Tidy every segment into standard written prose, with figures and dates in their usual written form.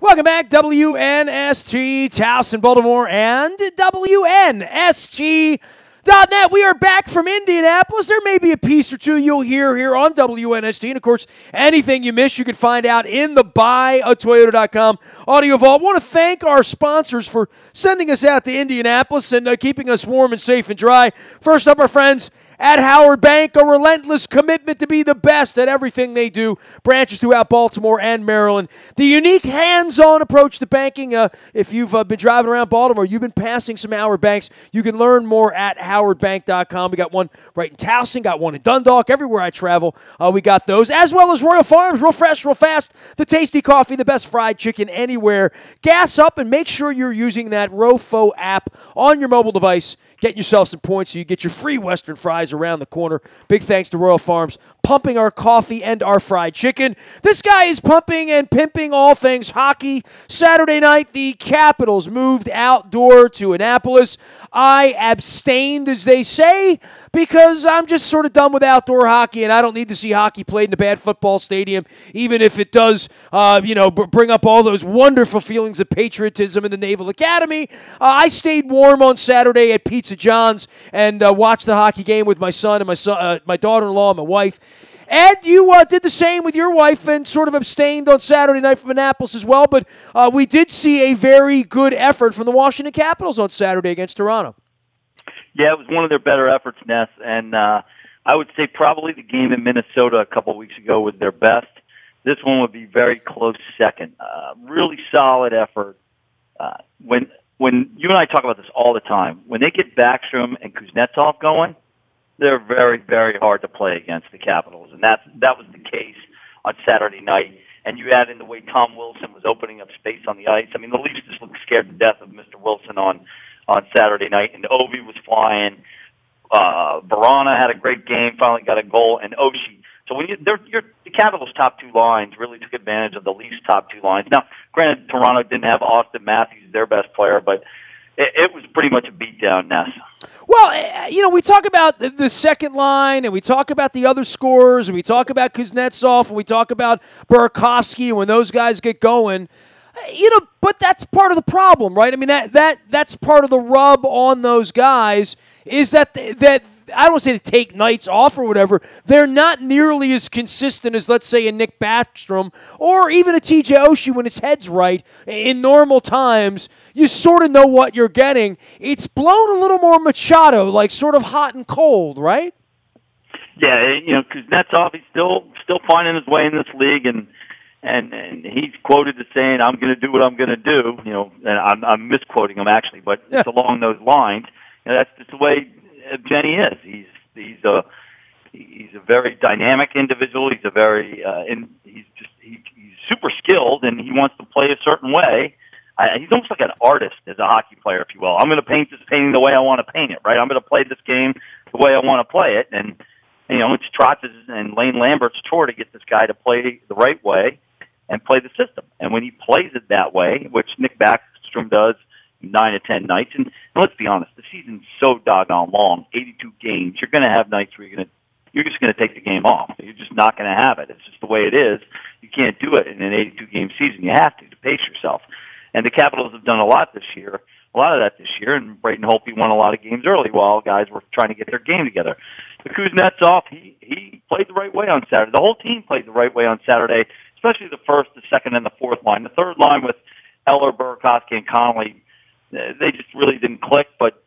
Welcome back, WNST, Towson, Baltimore, and WNST.net. We are back from Indianapolis. There may be a piece or two you'll hear here on WNST. And, of course, anything you miss, you can find out in the buyatoyota.com audio vault. I want to thank our sponsors for sending us out to Indianapolis and keeping us warm and safe and dry. First up, our friends at Howard Bank, a relentless commitment to be the best at everything they do. Branches throughout Baltimore and Maryland. The unique hands-on approach to banking. If you've been driving around Baltimore, you've been passing some Howard Banks, you can learn more at howardbank.com. We got one right in Towson, got one in Dundalk. Everywhere I travel, we got those. As well as Royal Farms, real fresh, real fast. The tasty coffee, the best fried chicken anywhere. Gas up and make sure you're using that Rofo app on your mobile device. Get yourself some points so you get your free Western fries around the corner. Big thanks to Royal Farms, pumping our coffee and our fried chicken. This guy is pumping and pimping all things hockey. Saturday night, the Capitals moved outdoor to Annapolis. I abstained, as they say, because I'm just sort of done with outdoor hockey, and I don't need to see hockey played in a bad football stadium, even if it does, bring up all those wonderful feelings of patriotism in the Naval Academy. I stayed warm on Saturday at Pizza John's and watched the hockey game with my son and my daughter-in-law and my wife. Ed, you did the same with your wife and sort of abstained on Saturday night from Annapolis as well, but we did see a very good effort from the Washington Capitals on Saturday against Toronto. Yeah, it was one of their better efforts, Ness, and I would say probably the game in Minnesota a couple of weeks ago was their best. This one would be very close second. Really solid effort. When you and I talk about this all the time, when they get Backstrom and Kuznetsov going, they're very, very hard to play against the Capitals, and that was the case on Saturday night. And you add in the way Tom Wilson was opening up space on the ice. I mean, the Leafs just looked scared to death of Mr. Wilson on Saturday night, and Ovi was flying. Barana had a great game, finally got a goal, and Oshie. So when the Capitals' top two lines really took advantage of the Leafs' top two lines. Now, granted, Toronto didn't have Austin Matthews, their best player, but it was pretty much a beatdown, Ness. Well, we talk about the second line, and we talk about the other scorers, and we talk about Kuznetsov, and we talk about Burakovsky, and when those guys get going, but that's part of the problem, right? I mean, that's part of the rub on those guys is that I don't want to say they take nights off or whatever. They're not nearly as consistent as, let's say, a Nick Backstrom or even a TJ Oshie when his head's right. In normal times, you sort of know what you're getting. It's blown a little more Machado, like sort of hot and cold, right? Yeah, Kuznetsov, he's still finding his way in this league, and he's quoted as saying, "I'm going to do what I'm going to do." And I'm misquoting him actually, but it's along those lines. That's just the way Jenny is. He's a very dynamic individual. He's a very he's super skilled, and he wants to play a certain way. He's almost like an artist as a hockey player, if you will. I'm going to paint this painting the way I want to paint it, right? I'm going to play this game the way I want to play it, and it's Trotz's and Lane Lambert's chore to get this guy to play the right way and play the system. And when he plays it that way, which Nick Backstrom does 9 to 10 nights, and let's be honest, the season's so doggone long, 82 games. You're going to have nights where you're just going to take the game off. You're just not going to have it. It's just the way it is. You can't do it in an 82-game season. You have to pace yourself. And the Capitals have done a lot of that this year, and Braden Holtby won a lot of games early while guys were trying to get their game together. The Kuznetsov, he played the right way on Saturday. The whole team played the right way on Saturday, especially the first, the second, and the fourth line. The third line with Eller, Burakovsky, and Connolly, they just really didn't click, but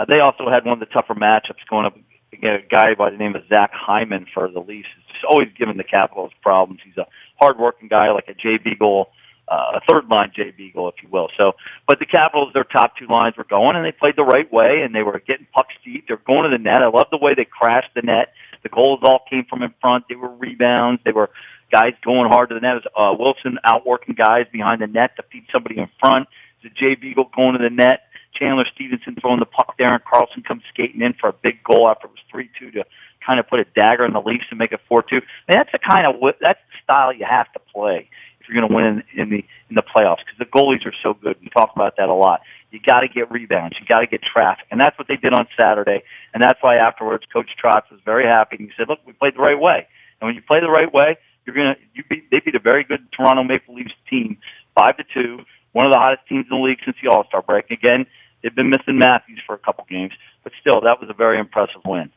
they also had one of the tougher matchups going up against a guy by the name of Zach Hyman for the Leafs. It's just always given the Capitals problems. He's a hard-working guy like a Jay Beagle, a third-line Jay Beagle, if you will. So, but the Capitals, their top two lines were going, and they played the right way, and they were getting pucks deep. They were going to the net. I love the way they crashed the net. The goals all came from in front. They were rebounds. They were guys going hard to the net. Wilson outworking guys behind the net to feed somebody in front. The Jay Beagle going to the net. Chandler Stevenson throwing the puck there, and Carlson comes skating in for a big goal after it was 3-2 to kind of put a dagger in the Leafs and make it 4-2. And that's the style you have to play if you're going to win in the playoffs, because the goalies are so good. We talk about that a lot. You got to get rebounds. You got to get traffic, and that's what they did on Saturday. And that's why afterwards, Coach Trotz was very happy. And he said, "Look, we played the right way. And when you play the right way, they beat a very good Toronto Maple Leafs team 5-2, one of the hottest teams in the league since the All-Star break. Again, they've been missing Matthews for a couple games, but still, that was a very impressive win.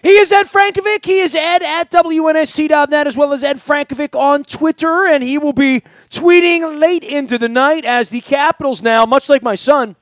He is Ed Frankovic. He is Ed at WNST.net, as well as Ed Frankovic on Twitter, and he will be tweeting late into the night as the Capitals now, much like my son,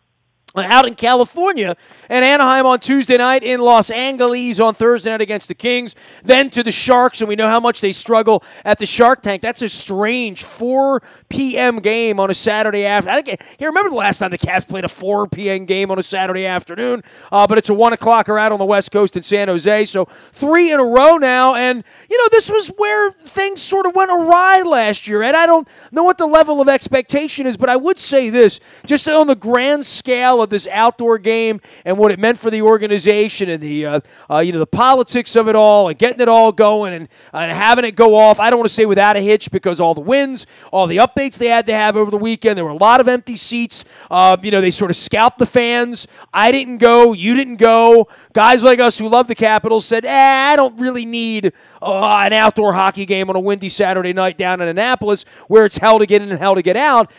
out in California, and Anaheim on Tuesday night, in Los Angeles on Thursday night against the Kings, then to the Sharks, and we know how much they struggle at the Shark Tank. That's a strange 4 p.m. game on a Saturday afternoon. I can't remember the last time the Cavs played a 4 p.m. game on a Saturday afternoon, but it's a 1 o'clocker out on the West Coast in San Jose, so 3 in a row now, and, this was where things sort of went awry last year, and I don't know what the level of expectation is, but I would say this, just on the grand scale of this outdoor game and what it meant for the organization and the the politics of it all and getting it all going and having it go off. I don't want to say without a hitch because all the wins, all the updates they had to have over the weekend. There were a lot of empty seats. They sort of scalped the fans. I didn't go. You didn't go. Guys like us who love the Capitals said, I don't really need an outdoor hockey game on a windy Saturday night down in Annapolis where it's hell to get in and hell to get out.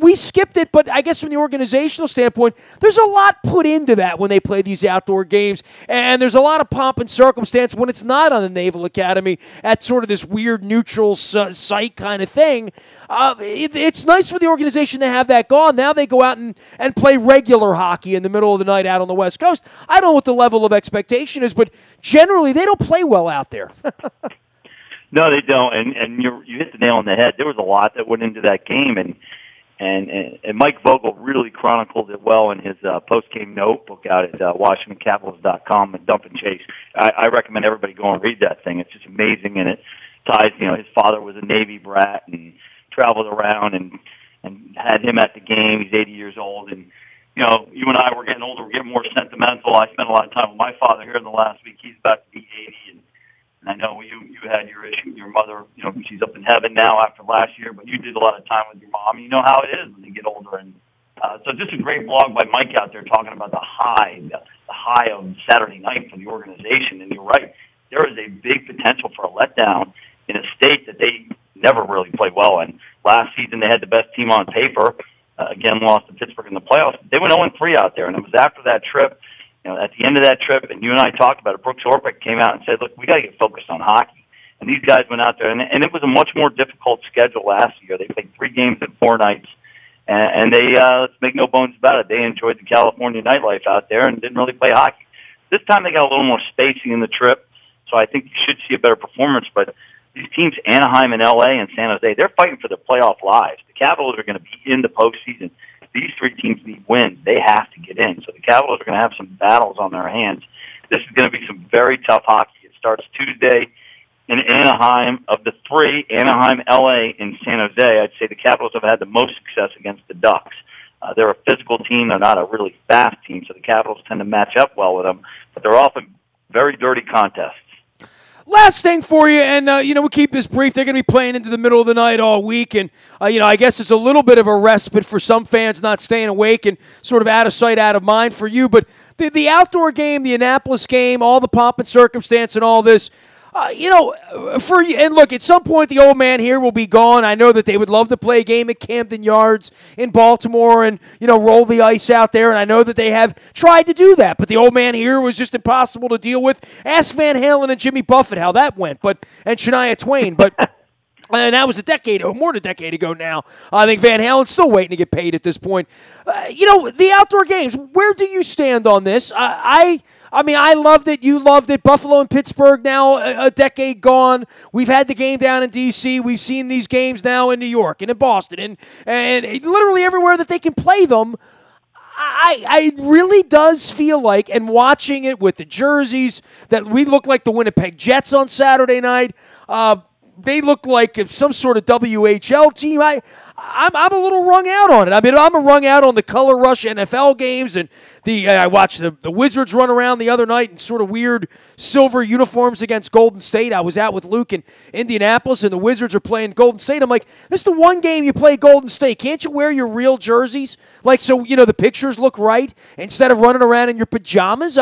We skipped it, but I guess from the organizational standpoint, there's a lot put into that when they play these outdoor games, and there's a lot of pomp and circumstance when it's not on the Naval Academy at sort of this weird neutral site kind of thing. It's nice for the organization to have that gone. Now they go out and play regular hockey in the middle of the night out on the West Coast. I don't know what the level of expectation is, but generally they don't play well out there. No, they don't, and you hit the nail on the head. There was a lot that went into that game, and Mike Vogel really chronicled it well in his post-game notebook out at WashingtonCapitals.com and Dump and Chase. I recommend everybody go and read that thing. It's just amazing, and it ties, his father was a Navy brat and traveled around and had him at the game. He's 80 years old, and, you and I, we're getting older, we're getting more sentimental. I spent a lot of time with my father here in the last week. He's about to be 80, and I know you had your issue. Your mother, she's up in heaven now after last year, but you did a lot of time with your mom. You know how it is when you get older. And so just a great blog by Mike out there talking about the high of Saturday night for the organization. And you're right. There is a big potential for a letdown in a state that they never really played well in. Last season, they had the best team on paper. Again, lost to Pittsburgh in the playoffs. They went 0-3 out there, and it was after that trip. At the end of that trip, and you and I talked about it, Brooks Orpik came out and said, look, we got to get focused on hockey. And these guys went out there, and it was a much more difficult schedule last year. They played 3 games in 4 nights, and they, let's make no bones about it, they enjoyed the California nightlife out there and didn't really play hockey. This time they got a little more spacing in the trip, so I think you should see a better performance. But these teams, Anaheim and L.A. and San Jose, they're fighting for their playoff lives. The Capitals are going to be in the postseason. These 3 teams need wins. They have to get in. So the Capitals are going to have some battles on their hands. This is going to be some very tough hockey. It starts Tuesday in Anaheim. Of the 3, Anaheim, L.A., and San Jose, I'd say the Capitals have had the most success against the Ducks. They're a physical team. They're not a really fast team, so the Capitals tend to match up well with them. But they're often very dirty contests. Last thing for you, and, we'll keep this brief. They're going to be playing into the middle of the night all week, and, I guess it's a little bit of a respite for some fans not staying awake and sort of out of sight, out of mind for you. But the outdoor game, the Annapolis game, all the pomp and circumstance and all this, and look, at some point the old man here will be gone. I know that they would love to play a game at Camden Yards in Baltimore and, roll the ice out there, and I know that they have tried to do that, but the old man here was just impossible to deal with. Ask Van Halen and Jimmy Buffett how that went, and Shania Twain, but... And that was more than a decade ago now. I think Van Halen's still waiting to get paid at this point. The outdoor games, where do you stand on this? I loved it. You loved it. Buffalo and Pittsburgh now a decade gone. We've had the game down in D.C. We've seen these games now in New York and in Boston and literally everywhere that they can play them. I really does feel like, and watching it with the jerseys, that we look like the Winnipeg Jets on Saturday night. They look like some sort of WHL team. I'm a little wrung out on it. I'm wrung out on the Color Rush NFL games, and I watched the Wizards run around the other night in sort of weird silver uniforms against Golden State. I was out with Luke in Indianapolis, and the Wizards are playing Golden State. I'm like, this is the one game you play Golden State. Can't you wear your real jerseys? Like, so, the pictures look right instead of running around in your pajamas?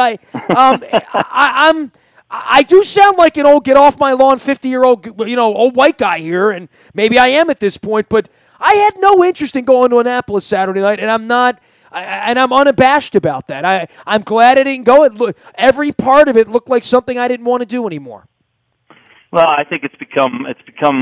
I do sound like an old get off my lawn 50-year-old, old white guy here, and maybe I am at this point, but I had no interest in going to Annapolis Saturday night, and I'm not. And I'm unabashed about that. I'm glad I didn't go. Every part of it looked like something I didn't want to do anymore. Well, I think it's become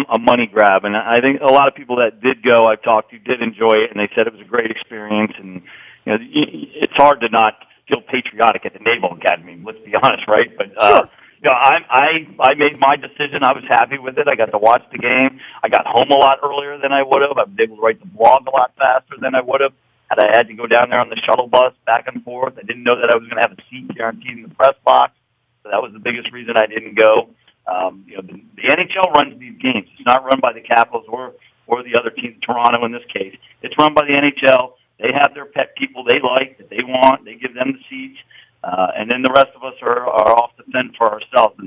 a money grab, and I think a lot of people that did go, I've talked to, did enjoy it, and they said it was a great experience. And it's hard to not feel patriotic at the Naval Academy. Let's be honest, right? But sure. I made my decision. I was happy with it. I got to watch the game. I got home a lot earlier than I would have. I was able to write the blog a lot faster than I would have. Had I had to go down there on the shuttle bus back and forth. I didn't know that I was going to have a seat guaranteed in the press box, so that was the biggest reason I didn't go. The NHL runs these games. It's not run by the Capitals or the other team, Toronto in this case. It's run by the NHL. They have their pet people they like, that they want. They give them the seats, and then the rest of us are off to fend for ourselves.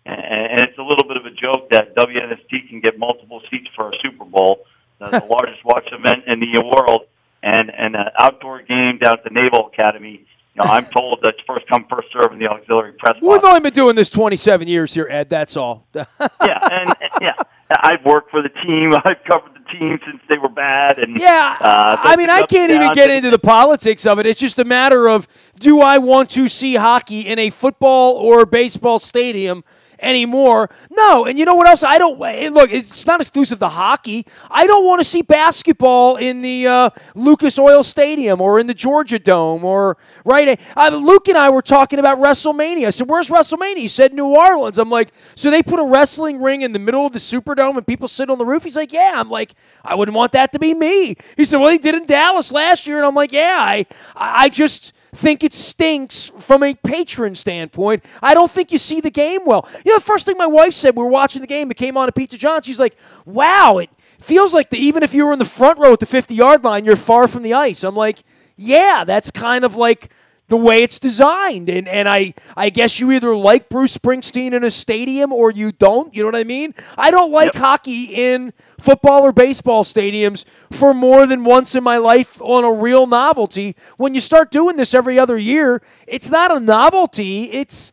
And it's a little bit of a joke that WNST can get multiple seats for a Super Bowl, the largest watch event in the world, and an outdoor game down at the Naval Academy. I'm told that's first come, first serve in the auxiliary press box. We've only been doing this 27 years here, Ed. That's all. Yeah, I've worked for the team. I've covered the team since they were bad. And I can't even get into the politics of it. It's just a matter of, do I want to see hockey in a football or baseball stadium anymore? No. And you know what else? I don't look. It's not exclusive to hockey. I don't want to see basketball in the Lucas Oil Stadium or in the Georgia Dome or right. Luke and I were talking about WrestleMania. I said, "Where's WrestleMania?" He said, "New Orleans." I'm like, "So they put a wrestling ring in the middle of the Superdome and people sit on the roof?" He's like, "Yeah." I'm like, "I wouldn't want that to be me." He said, "Well, he did in Dallas last year," and I'm like, "Yeah." I just think it stinks from a patron standpoint. I don't think you see the game well. The first thing my wife said, we were watching the game, it came on at Pizza John's, she's like, "Wow, it feels like even if you were in the front row at the 50-yard line, you're far from the ice." I'm like, yeah, that's kind of like the way it's designed. And I guess you either like Bruce Springsteen in a stadium or you don't. You know what I mean? I don't like hockey in football or baseball stadiums for more than once in my life on a real novelty. When you start doing this every other year, it's not a novelty. It's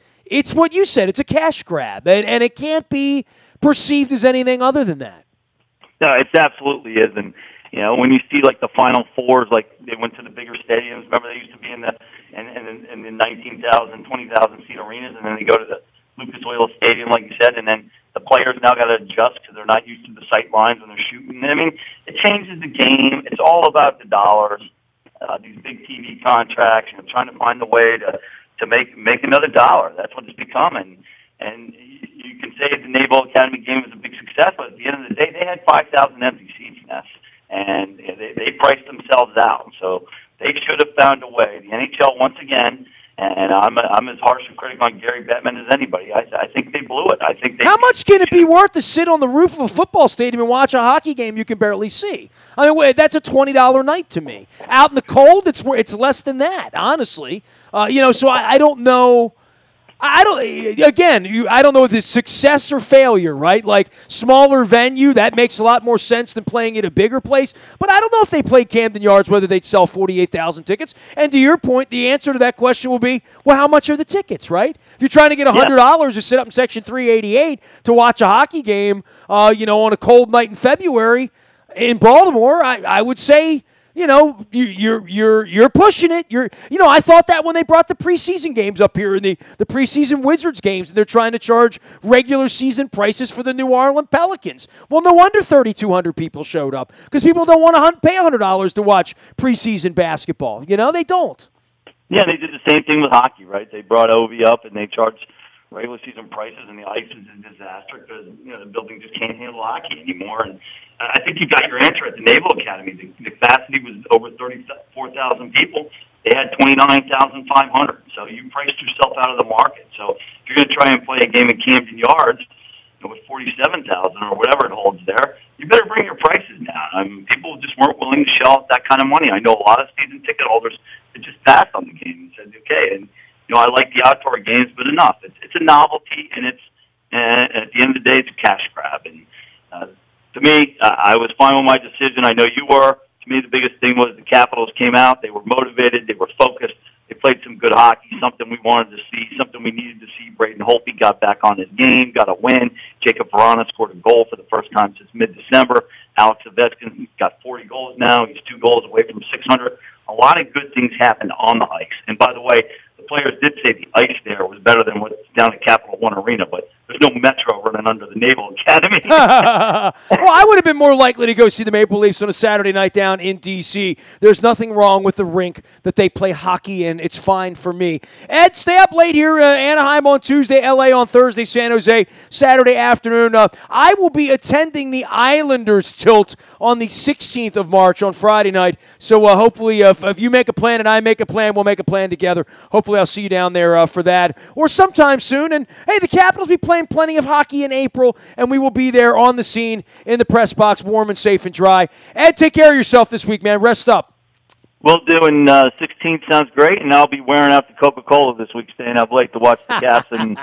what you said. It's a cash grab. And it can't be perceived as anything other than that. No, it absolutely is. And when you see like the Final Fours, like they went to the bigger stadiums. Remember, they used to be in the 19,000, 20,000 seat arenas, and then they go to the Lucas Oil Stadium, like you said, and then the players now got to adjust because they're not used to the sight lines when they're shooting. I mean, it changes the game. It's all about the dollars. These big TV contracts, trying to find a way to make another dollar. That's what it's become. And you can say the Naval Academy game was a big success, but at the end of the day, they had 5,000 empty seats, and they priced themselves out. So they should have found a way. The NHL, once again, and I'm as harsh a critic on Gary Bettman as anybody. I think they blew it. I think they. How much can it be worth to sit on the roof of a football stadium and watch a hockey game you can barely see? I mean, that's a $20 night to me. Out in the cold, it's less than that, honestly. So I don't know. I don't know if it's success or failure, right? Like, smaller venue, that makes a lot more sense than playing at a bigger place. But I don't know if they played Camden Yards, whether they'd sell 48,000 tickets. And to your point, the answer to that question will be, well, how much are the tickets, right? If you're trying to get $100 to sit up in Section 388 to watch a hockey game, on a cold night in February in Baltimore, I would say, you're pushing it. I thought that when they brought the preseason games up here, the preseason Wizards games, and they're trying to charge regular season prices for the New Orleans Pelicans. Well, no wonder 3,200 people showed up, because people don't want to pay $100 to watch preseason basketball. They don't. Yeah, they did the same thing with hockey, right? They brought Ovi up and they charged regular season prices, and the ice is a disaster because the building just can't handle hockey anymore. And I think you got your answer at the Naval Academy. The capacity was over 34,000 people. They had 29,500. So you priced yourself out of the market. So if you're going to try and play a game in Camden Yards with 47,000 or whatever it holds there, you better bring your prices down. I mean, people just weren't willing to shell out that kind of money. I know a lot of season ticket holders that just passed on the game and said, okay, and I like the outdoor games, but enough. It's a novelty, and at the end of the day, it's a cash grab. And to me, I was fine with my decision. I know you were. To me, the biggest thing was the Capitals came out. They were motivated. They were focused. They played some good hockey, something we wanted to see, something we needed to see. Braden Holtby got back on his game, got a win. Jacob Verana scored a goal for the first time since mid-December. Alex Ovechkin got 40 goals now. He's 2 goals away from 600. A lot of good things happened on the ice. And by the way, the players did say the ice there was better than what's down at Capital One Arena, but there's no Metro running under the Naval Academy. Well, I would have been more likely to go see the Maple Leafs on a Saturday night down in D.C. There's nothing wrong with the rink that they play hockey in. It's fine for me. Ed, stay up late here. Anaheim on Tuesday, L.A. on Thursday, San Jose Saturday afternoon. I will be attending the Islanders tilt on the 16th of March on Friday night. So hopefully if you make a plan and I make a plan, we'll make a plan together. Hopefully I'll see you down there for that or sometime soon. And, hey, the Capitals be playing plenty of hockey in April, and we will be there on the scene in the press box, warm and safe and dry. Ed, take care of yourself this week, man. Rest up. Will do, and 16th sounds great, and I'll be wearing out the Coca-Cola this week, staying up late to watch the Caps and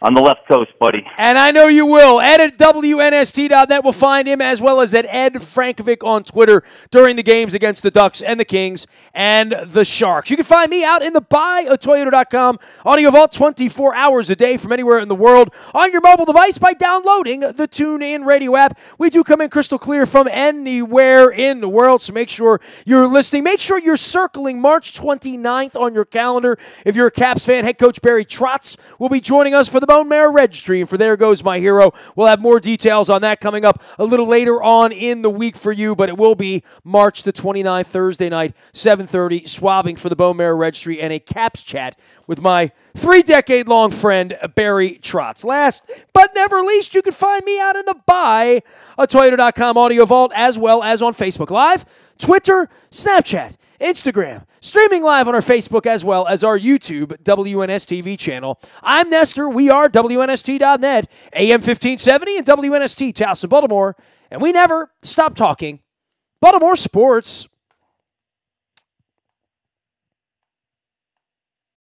on the left coast, buddy. And I know you will. Ed at WNST.net will find him, as well as at Ed Frankovic on Twitter during the games against the Ducks and the Kings and the Sharks. You can find me out in the buyatoyota.com audio vault 24 hours a day from anywhere in the world on your mobile device by downloading the TuneIn Radio app. We do come in crystal clear from anywhere in the world, so make sure you're listening. Make sure you're circling March 29th on your calendar. If you're a Caps fan, head coach Barry Trotz will be joining us for the Bone Marrow Registry, and for There Goes My Hero. We'll have more details on that coming up a little later on in the week for you, but it will be March the 29th, Thursday night, 7:30, swabbing for the Bone Marrow Registry and a Caps chat with my 3-decade-long friend, Barry Trotz. Last but never least, you can find me out in the buyatoyota.com audio vault, as well as on Facebook Live, Twitter, Snapchat, Instagram, streaming live on our Facebook as well as our YouTube WNSTV channel. I'm Nestor. We are WNST.net, AM 1570 and WNST Towson, Baltimore. And we never stop talking Baltimore sports.